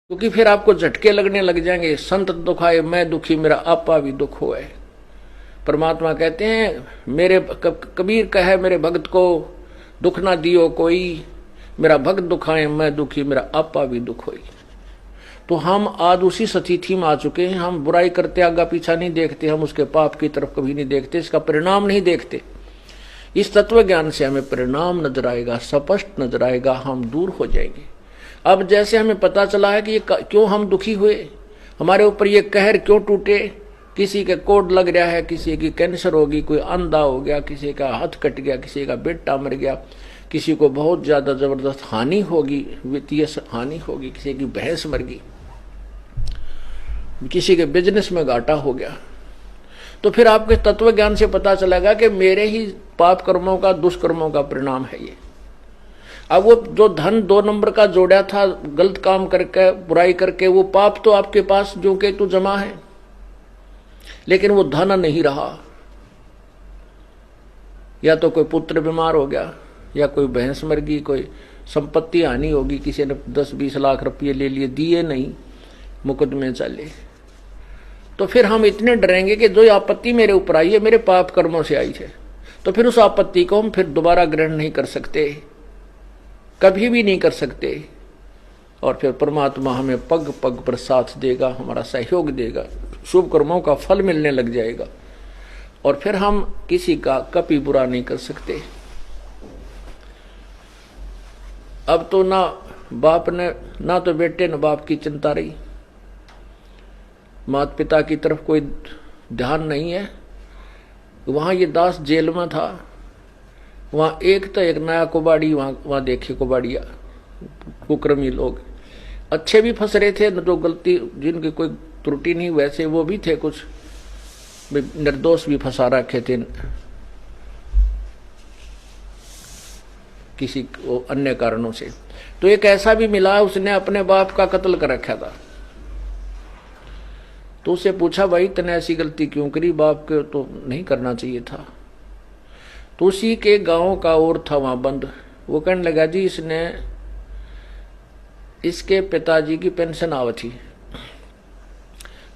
क्योंकि फिर आपको झटके लगने लग जाएंगे। संत दुखाए मैं दुखी, मेरा आपा भी दुख होए। परमात्मा कहते हैं मेरे कबीर कहे मेरे भक्त को दुख ना दियो कोई, मेरा भक्त दुखाए मैं दुखी, मेरा आपा भी दुख होई। तो हम आज उसी स्थिति में आ चुके हैं। हम बुराई करते आगा पीछा नहीं देखते, हम उसके पाप की तरफ कभी नहीं देखते, इसका परिणाम नहीं देखते। इस तत्व ज्ञान से हमें परिणाम नजर आएगा, स्पष्ट नजर आएगा, हम दूर हो जाएंगे। अब जैसे हमें पता चला है कि ये क्यों हम दुखी हुए, हमारे ऊपर ये कहर क्यों टूटे, किसी के कोड लग रहा है, किसी की कैंसर होगी, कोई अंधा हो गया, किसी का हाथ कट गया, किसी का बेटा मर गया, किसी को बहुत ज्यादा जबरदस्त हानि होगी, वित्तीय हानि होगी, किसी की भैंस मर गई, किसी के बिजनेस में घाटा हो गया। तो फिर आपके तत्व ज्ञान से पता चलेगा कि मेरे ही पाप कर्मों का, दुष्कर्मों का परिणाम है ये। अब वो जो धन 2 नंबर का जोड़ा था, गलत काम करके, बुराई करके, वो पाप तो आपके पास जो के तो जमा है, लेकिन वो धन नहीं रहा। या तो कोई पुत्र बीमार हो गया, या कोई भैंस मर गई, कोई संपत्ति हानि होगी, किसी ने 10-20 लाख रुपये ले लिए, दिए नहीं, मुकदमे चले। तो फिर हम इतने डरेंगे कि जो आपत्ति मेरे ऊपर आई है मेरे पाप कर्मों से आई है, तो फिर उस आपत्ति को हम फिर दोबारा ग्रहण नहीं कर सकते, कभी भी नहीं कर सकते। और फिर परमात्मा हमें पग पग पर साथ देगा, हमारा सहयोग देगा, शुभ कर्मों का फल मिलने लग जाएगा, और फिर हम किसी का कभी बुरा नहीं कर सकते। अब तो ना बाप ने, ना तो बेटे न बाप की चिंता रही, माता पिता की तरफ कोई ध्यान नहीं है। वहां ये दास जेल में था, वहां एक तो एक नया कुबाड़ी, वहां देखे कुबाड़िया, कुकर्मी लोग, अच्छे भी फंस रहे थे, जो गलती जिनकी कोई त्रुटि नहीं वैसे वो भी थे, कुछ निर्दोष भी फंसा रखे थे किसी अन्य कारणों से। तो एक ऐसा भी मिला, उसने अपने बाप का कत्ल कर रखा था। तो उसे पूछा भाई तने ऐसी गलती क्यों करी, बाप के तो नहीं करना चाहिए था। तो उसी के गांव का और था वहां बंद, वो कहने लगा जी इसके पिताजी की पेंशन आवती,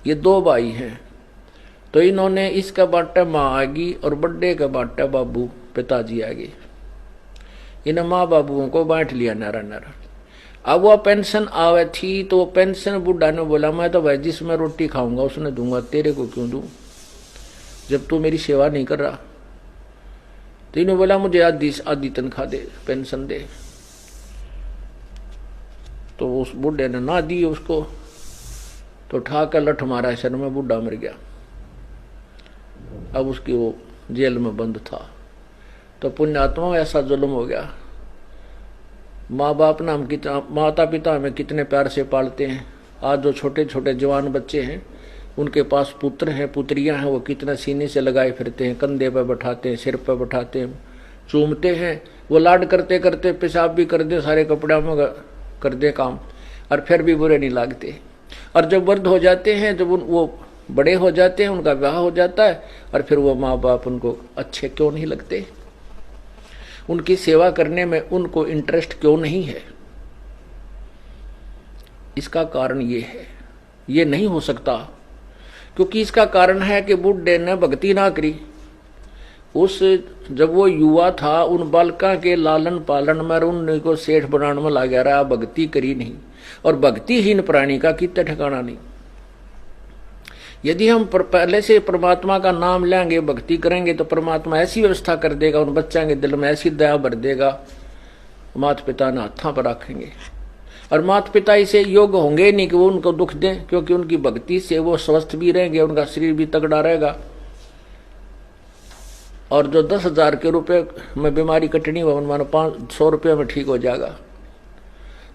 ये 2 भाई हैं, तो इन्होंने इसका बाटा माँ आएगी और बड्डे का बाटा बाबू पिताजी आएगी, इन माँ बाबुओं को बांट लिया नारा नारा। अब वो पेंशन आवे थी, तो पेंशन बुढ़ा ने बोला मैं तो भाई जिसमें रोटी खाऊंगा उसने दूंगा, तेरे को क्यों दूं जब तू मेरी सेवा नहीं कर रहा। तो इन्होंने बोला मुझे आधी तनख्वाह दे, पेंशन दे। तो उस बुढ़े ने ना दी उसको, तो उठा कर लठ मारा सर में, बुढ़ा मर गया। अब उसकी वो जेल में बंद था। तो पुण्यात्मा ऐसा जुल्म हो गया। माँ बाप ना हम कितना, माता पिता हमें कितने प्यार से पालते हैं। आज जो छोटे छोटे जवान बच्चे हैं उनके पास पुत्र हैं, पुत्रियां हैं, वो कितना सीने से लगाए फिरते हैं, कंधे पर बैठाते हैं, सिर पर बैठाते हैं, चूमते हैं। वो लाड करते करते पेशाब भी कर दे, सारे कपड़े में कर दे काम, और फिर भी बुरे नहीं लगते। और जब वृद्ध हो जाते हैं, जब वो बड़े हो जाते हैं, उनका विवाह हो जाता है, और फिर वो माँ बाप उनको अच्छे क्यों नहीं लगते, उनकी सेवा करने में उनको इंटरेस्ट क्यों नहीं है। इसका कारण ये है, ये नहीं हो सकता, क्योंकि इसका कारण है कि बुढ़े ने भक्ति ना करी। उस जब वो युवा था, उन बालका के लालन पालन में उनको सेठ बनाने में लगा रहा, भक्ति करी नहीं। और भक्तिहीन प्राणी का कितना ठिकाना नहीं। यदि हम पहले से परमात्मा का नाम लेंगे, भक्ति करेंगे, तो परमात्मा ऐसी व्यवस्था कर देगा, उन बच्चों के दिल में ऐसी दया भर देगा, माता पिता ने हाथों पर रखेंगे। और माता पिता इसे योग्य होंगे नहीं कि वो उनको दुख दें, क्योंकि उनकी भक्ति से वो स्वस्थ भी रहेंगे, उनका शरीर भी तगड़ा रहेगा। और जो 10,000 के रुपए में बीमारी कटनी हो, मानो 500 रुपये में ठीक हो जाएगा।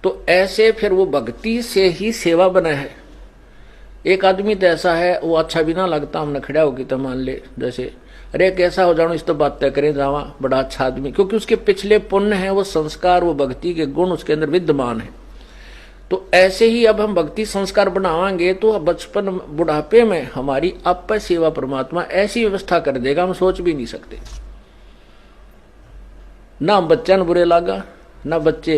तो ऐसे फिर वो भक्ति से ही सेवा बना है। एक आदमी तो ऐसा है, वो अच्छा भी ना लगता, हमने खड़ा होगी तो मान ले जैसे अरे कैसा हो जाओ, इस तो बात तय करें जावा, बड़ा अच्छा आदमी, क्योंकि उसके पिछले पुण्य है, वो संस्कार, वो भक्ति के गुण उसके अंदर विद्यमान है। तो ऐसे ही अब हम भक्ति संस्कार बनावाएंगे तो बचपन बुढ़ापे में हमारी आप सेवा परमात्मा ऐसी व्यवस्था कर देगा, हम सोच भी नहीं सकते। ना हम बच्चन बुरे लागा, ना बच्चे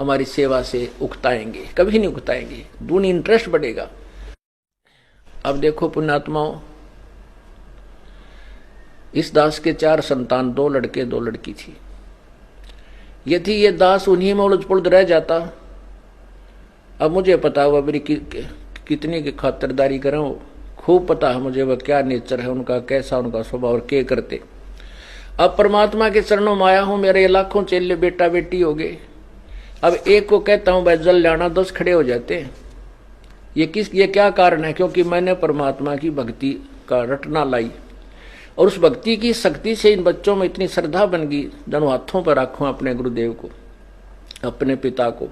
हमारी सेवा से उकताएंगे, कभी नहीं उकताएंगे, दूनी इंटरेस्ट बढ़ेगा। अब देखो पुण्यात्माओं, इस दास के 4 संतान, 2 लड़के 2 लड़की थी। यदि ये दास उन्हीं में उलझ पुलझ रह जाता, अब मुझे पता हुआ मेरी कितनी की खातिरदारी करूं, खूब पता है मुझे वह क्या नेचर है उनका, कैसा उनका स्वभाव और क्या करते। अब परमात्मा के चरणों में आया हूं, मेरे लाखों चेले बेटा बेटी हो गए। अब एक को कहता हूं भाई जल लाना, 10 खड़े हो जाते हैं। ये क्या कारण है? क्योंकि मैंने परमात्मा की भक्ति का रटना लाई, और उस भक्ति की शक्ति से इन बच्चों में इतनी श्रद्धा बन गई, दोनों हाथों पर रखूं अपने गुरुदेव को, अपने पिता को।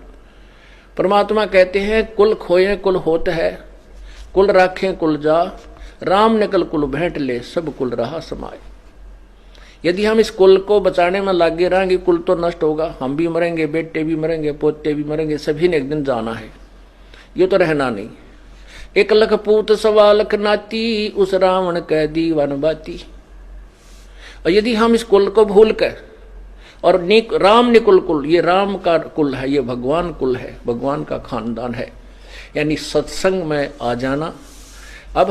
परमात्मा कहते हैं कुल खोए कुल होत है, कुल राखें कुल जा, राम निकल कुल भेंट ले, सब कुल रहा समाए। यदि हम इस कुल को बचाने में लगे रहेंगे, कुल तो नष्ट होगा, हम भी मरेंगे, बेटे भी मरेंगे, पोते भी मरेंगे, सभी ने एक दिन जाना है, ये तो रहना नहीं। 1 लख पूत 1.25 लाख नाती, उस रावण कह दी वन बाती। और यदि हम इस कुल को भूल कर, और राम निकुल कुल, ये राम का कुल है, ये भगवान कुल है, भगवान का खानदान है, यानी सत्संग में आ जाना। अब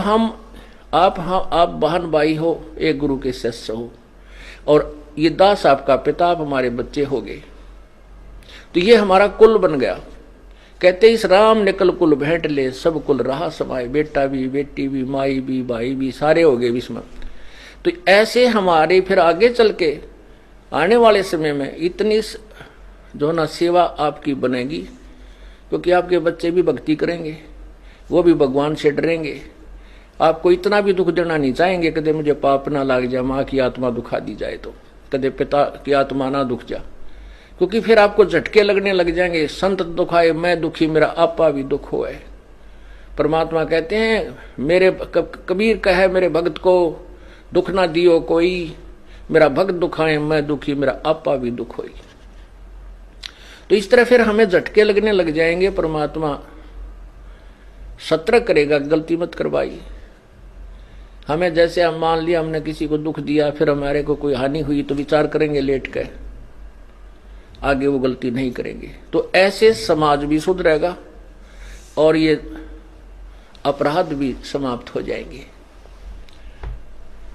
आप बहन भाई हो, एक गुरु के शिष्य हो, और ये दास आपका पिता, आप हमारे बच्चे हो गए, तो ये हमारा कुल बन गया। कहते इस राम निकल कुल भेंट ले, सब कुल रहा समाए, बेटा भी, बेटी भी, माई भी, भाई भी, सारे हो गए इसमें। तो ऐसे हमारे फिर आगे चल के आने वाले समय में इतनी जो ना सेवा आपकी बनेगी, क्योंकि आपके बच्चे भी भक्ति करेंगे, वो भी भगवान से डरेंगे, आपको इतना भी दुख देना नहीं चाहेंगे, कदे मुझे पाप ना लाग जाए, माँ की आत्मा दुखा दी जाए तो, कदे पिता की आत्मा ना दुख जा, क्योंकि फिर आपको झटके लगने लग जाएंगे। संत दुखाए मैं दुखी, मेरा आपा भी दुख होए। परमात्मा कहते हैं मेरे कबीर कहे मेरे भगत को दुख ना दियो कोई, मेरा भक्त दुखाए मैं दुखी, मेरा आपा भी दुख होई। तो इस तरह फिर हमें झटके लगने लग जाएंगे, परमात्मा सतर्क करेगा, गलती मत करवाई। हमें जैसे हम मान लिया हमने किसी को दुख दिया, फिर हमारे को कोई हानि हुई तो विचार करेंगे लेट कर, आगे वो गलती नहीं करेंगे। तो ऐसे समाज भी सुधरेगा और ये अपराध भी समाप्त हो जाएंगे।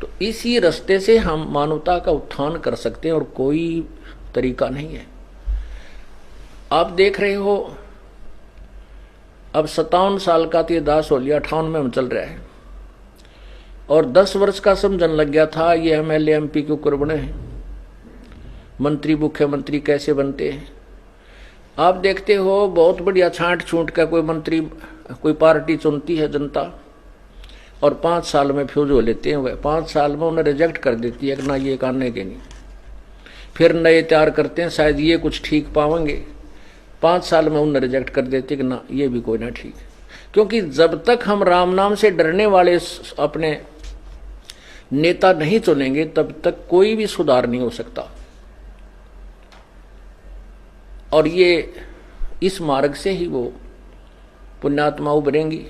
तो इसी रास्ते से हम मानवता का उत्थान कर सकते हैं और कोई तरीका नहीं है। आप देख रहे हो अब 57 साल का तो ये दास हो लिया, 58 में हम चल रहे हैं, और 10 वर्ष का समझन लग गया था ये MLA MP के ऊपर बने हैं, मंत्री मुख्यमंत्री कैसे बनते हैं। आप देखते हो बहुत बढ़िया छांट छूट का कोई मंत्री कोई पार्टी चुनती है जनता, और 5 साल में फ्यूज हो लेते हैं, वह 5 साल में उन्हें रिजेक्ट कर देती है कि ना ये करने के नहीं, फिर नए तैयार करते हैं, शायद ये कुछ ठीक पाएंगे, 5 साल में उन्हें रिजेक्ट कर देते कि ना ये भी कोई ना ठीक। क्योंकि जब तक हम राम नाम से डरने वाले अपने नेता नहीं चुनेंगे तब तक कोई भी सुधार नहीं हो सकता। और ये इस मार्ग से ही वो पुण्यात्मा उभरेंगी,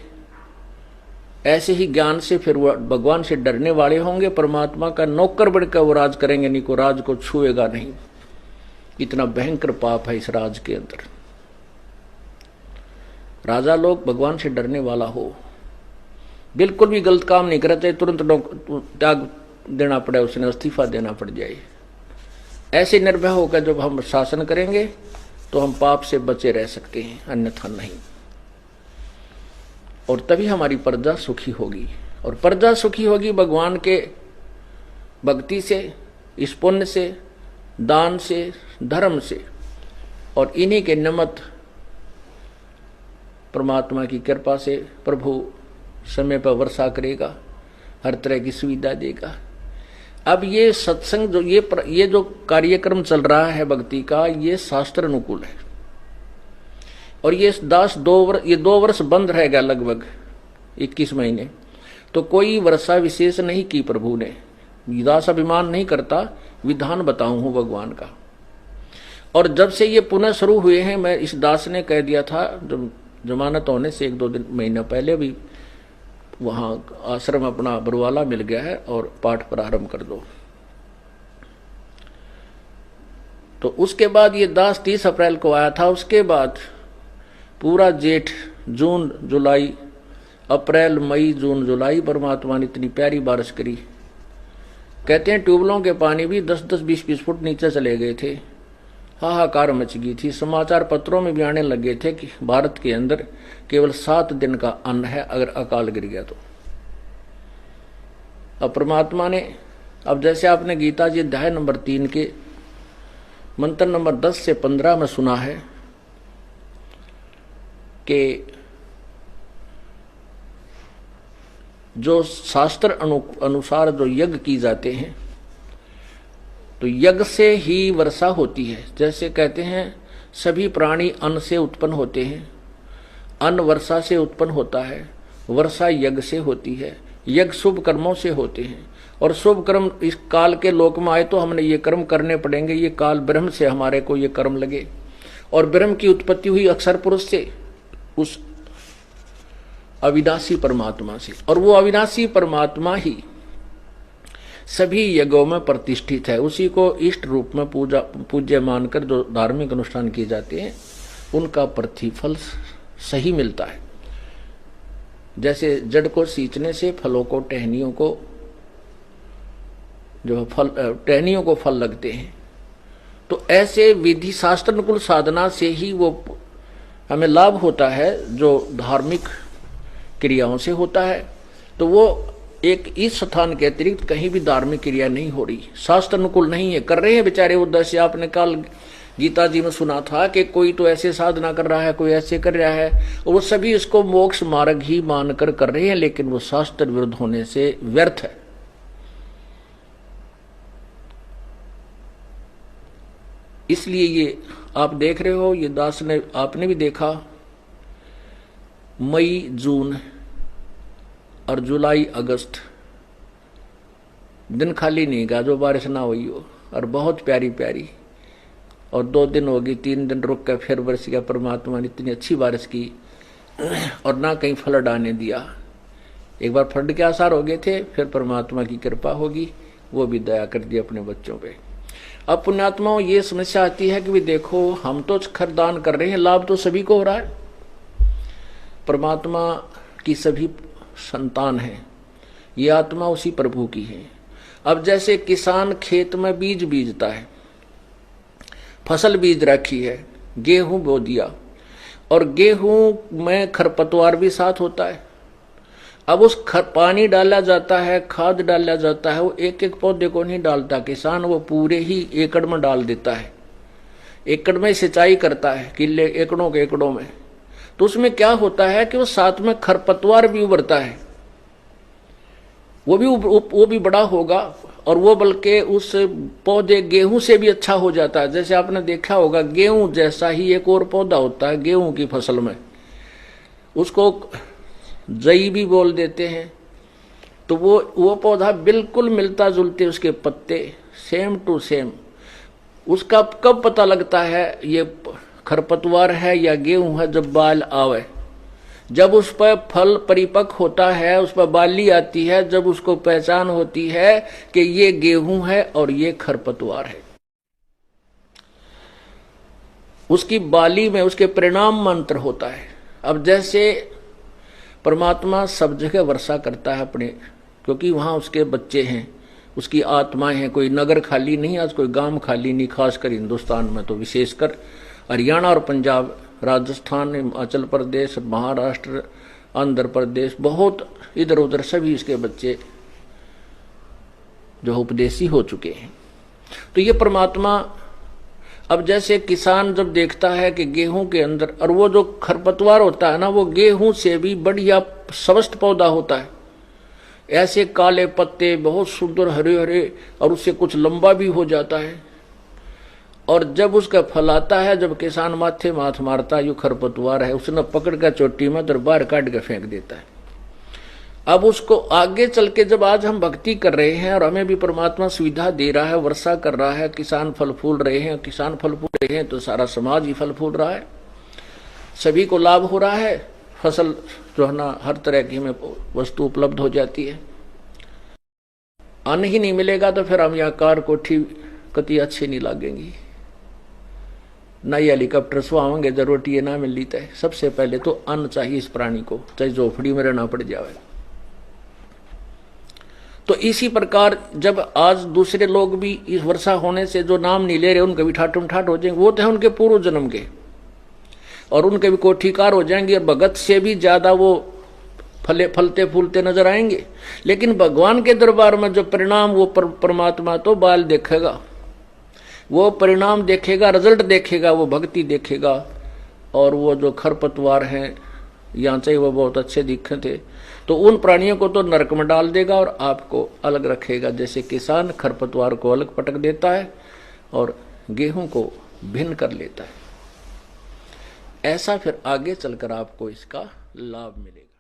ऐसे ही ज्ञान से फिर वो भगवान से डरने वाले होंगे, परमात्मा का नौकर बनकर वो राज करेंगे, नहीं को राज को छुएगा नहीं। इतना भयंकर पाप है इस राज के अंदर। राजा लोग भगवान से डरने वाला हो, बिल्कुल भी गलत काम नहीं करते, तुरंत त्याग देना पड़े, उसने इस्तीफा देना पड़ जाए। ऐसे निर्भय होकर जब हम शासन करेंगे तो हम पाप से बचे रह सकते हैं, अन्यथा नहीं। और तभी हमारी प्रजा सुखी होगी, और प्रजा सुखी होगी भगवान के भक्ति से, इस पुण्य से, दान से, धर्म से, और इन्हीं के निमित्त परमात्मा की कृपा से प्रभु समय पर वर्षा करेगा, हर तरह की सुविधा देगा। अब ये सत्संग जो ये जो कार्यक्रम चल रहा है भक्ति का, ये शास्त्र अनुकूल है, और ये दास 2 वर्ष बंद रहेगा, लगभग 21 महीने। तो कोई वर्षा विशेष नहीं की प्रभु ने, दास अभिमान नहीं करता, विधान बताऊं हूं भगवान का। और जब से ये पुनः शुरू हुए हैं, मैं इस दास ने कह दिया था जब जमानत होने से 1-2 महीने पहले भी, वहां आश्रम अपना बरवाला मिल गया है और पाठ प्रारंभ कर दो। तो उसके बाद ये दास 30 अप्रैल को आया था। उसके बाद पूरा जेठ, जून, जुलाई, अप्रैल, मई, जून, जुलाई परमात्मा ने इतनी प्यारी बारिश करी। कहते हैं ट्यूबलों के पानी भी 10-10, 20-20 फुट नीचे चले गए थे। हाहाकार मच गई थी। समाचार पत्रों में भी आने लगे थे कि भारत के अंदर केवल 7 दिन का अन्न है अगर अकाल गिर गया तो। अब परमात्मा ने, अब जैसे आपने गीता जी अध्याय नंबर 3 के मंत्र नंबर 10 से 15 में सुना है कि जो शास्त्र अनुसार जो यज्ञ की जाते हैं तो यज्ञ से ही वर्षा होती है। जैसे कहते हैं सभी प्राणी अन्न से उत्पन्न होते हैं, अन्न वर्षा से उत्पन्न होता है, वर्षा यज्ञ से होती है, यज्ञ शुभ कर्मों से होते हैं। और शुभ कर्म इस काल के लोक में आए तो हमने ये कर्म करने पड़ेंगे। ये काल ब्रह्म से हमारे को ये कर्म लगे। और ब्रह्म की उत्पत्ति हुई अक्षर पुरुष से, उस अविनाशी परमात्मा से। और वो अविनाशी परमात्मा ही सभी यज्ञों में प्रतिष्ठित है। उसी को इष्ट रूप में पूज्य मानकर जो धार्मिक अनुष्ठान किए जाते हैं उनका प्रतिफल सही मिलता है। जैसे जड़ को सींचने से फलों को, टहनियों को जो फल, टहनियों को फल लगते हैं, तो ऐसे विधि शास्त्र अनुकूल साधना से ही वो हमें लाभ होता है जो धार्मिक क्रियाओं से होता है। तो वो एक इस स्थान के अतिरिक्त कहीं भी धार्मिक क्रिया नहीं हो रही, शास्त्र अनुकूल नहीं है। कर रहे हैं बेचारे उद्देश्य, आपने कल गीता जी में सुना था कि कोई तो ऐसे साधना कर रहा है, कोई ऐसे कर रहा है, और वो सभी इसको मोक्ष मार्ग ही मानकर कर रहे हैं, लेकिन वो शास्त्र विरुद्ध होने से व्यर्थ है। इसलिए ये आप देख रहे हो, ये दास ने, आपने भी देखा, मई, जून और जुलाई, अगस्त दिन खाली नहीं गया जो बारिश ना हुई हो, और बहुत प्यारी प्यारी। और 2 दिन होगी, 3 दिन रुक कर फिर बरस गया। परमात्मा ने इतनी अच्छी बारिश की और ना कहीं फ्लड आने दिया। एक बार फ्लड के आसार हो गए थे, फिर परमात्मा की कृपा होगी, वो भी दया कर दी अपने बच्चों पे। अब पुण्यात्माओं ये समस्या आती है कि भी देखो हम तो खरदान कर रहे हैं, लाभ तो सभी को हो रहा है, परमात्मा की सभी संतान है, ये आत्मा उसी प्रभु की है। अब जैसे किसान खेत में बीज बीजता है, फसल बीज रखी है, गेहूं बो दिया, और गेहूं में खरपतवार भी साथ होता है। अब उस पानी डाला जाता है, खाद डाला जाता है, वो एक एक पौधे को नहीं डालता किसान, वो पूरे ही एकड़ में डाल देता है। एकड़ में सिंचाई करता है, किले एकड़ों के एकड़ों में। तो उसमें क्या होता है कि वो साथ में खरपतवार भी उभरता है, वो भी बड़ा होगा, और वो बल्कि उस पौधे गेहूं से भी अच्छा हो जाता है। जैसे आपने देखा होगा गेहूं जैसा ही एक और पौधा होता है गेहूं की फसल में, उसको जई भी बोल देते हैं। तो वो पौधा बिल्कुल मिलता जुलते, उसके पत्ते सेम टू सेम। उसका कब पता लगता है ये खरपतवार है या गेहूं है? जब बाल आवे, जब उस पर फल परिपक्व होता है, उस पर बाली आती है, जब उसको पहचान होती है कि ये गेहूं है और ये खरपतवार है। उसकी बाली में उसके परिणाम मंत्र होता है। अब जैसे परमात्मा सब जगह वर्षा करता है अपने, क्योंकि वहां उसके बच्चे हैं, उसकी आत्माएं हैं। कोई नगर खाली नहीं, आज कोई गांव खाली नहीं, खासकर हिंदुस्तान में तो विशेषकर हरियाणा और पंजाब, राजस्थान, हिमाचल प्रदेश, महाराष्ट्र, आंध्र प्रदेश, बहुत इधर उधर सभी इसके बच्चे जो उपदेशी हो चुके हैं। तो ये परमात्मा, अब जैसे किसान जब देखता है कि गेहूं के अंदर, और वो जो खरपतवार होता है ना, वो गेहूं से भी बढ़िया स्वस्थ पौधा होता है, ऐसे काले पत्ते बहुत सुंदर हरे हरे, और उससे कुछ लंबा भी हो जाता है। और जब उसका फल आता है, जब किसान माथे माथ मारता है, यू खरपतवार है, उसने पकड़ कर चोटी में तो बाहर काट के फेंक देता है। अब उसको आगे चल के जब आज हम भक्ति कर रहे हैं और हमें भी परमात्मा सुविधा दे रहा है, वर्षा कर रहा है, किसान फल फूल रहे हैं, किसान फल फूल रहे हैं तो सारा समाज ही फल फूल रहा है, सभी को लाभ हो रहा है, फसल जो है ना हर तरह की हमें वस्तु उपलब्ध हो जाती है। अन्न ही नहीं मिलेगा तो फिर हम यहाँ कार कोठी कति अच्छी नहीं लगेंगी। ना ये हेलीकॉप्टर सुहावेंगे जरूरत ये ना मिली है। सबसे पहले तो अन्न चाहिए इस प्राणी को, चाहे झोपड़ी में रहना पड़ जाए। तो इसी प्रकार जब आज दूसरे लोग भी इस वर्षा होने से जो नाम नहीं ले रहे उनके भी ठाटुम ठाट हो जाएंगे, वो तो है उनके पूर्व जन्म के, और उनके भी कोठीकार हो जाएंगे और भगत से भी ज्यादा वो फलते फूलते नजर आएंगे। लेकिन भगवान के दरबार में जो परिणाम, वो परमात्मा तो बाल देखेगा, वो परिणाम देखेगा, रिजल्ट देखेगा, वो भक्ति देखेगा। और वो जो खरपतवार हैं यहाँ से वो बहुत अच्छे दिखे थे, तो उन प्राणियों को तो नरक में डाल देगा और आपको अलग रखेगा। जैसे किसान खरपतवार को अलग पटक देता है और गेहूं को भिन्न कर लेता है, ऐसा फिर आगे चलकर आपको इसका लाभ मिलेगा।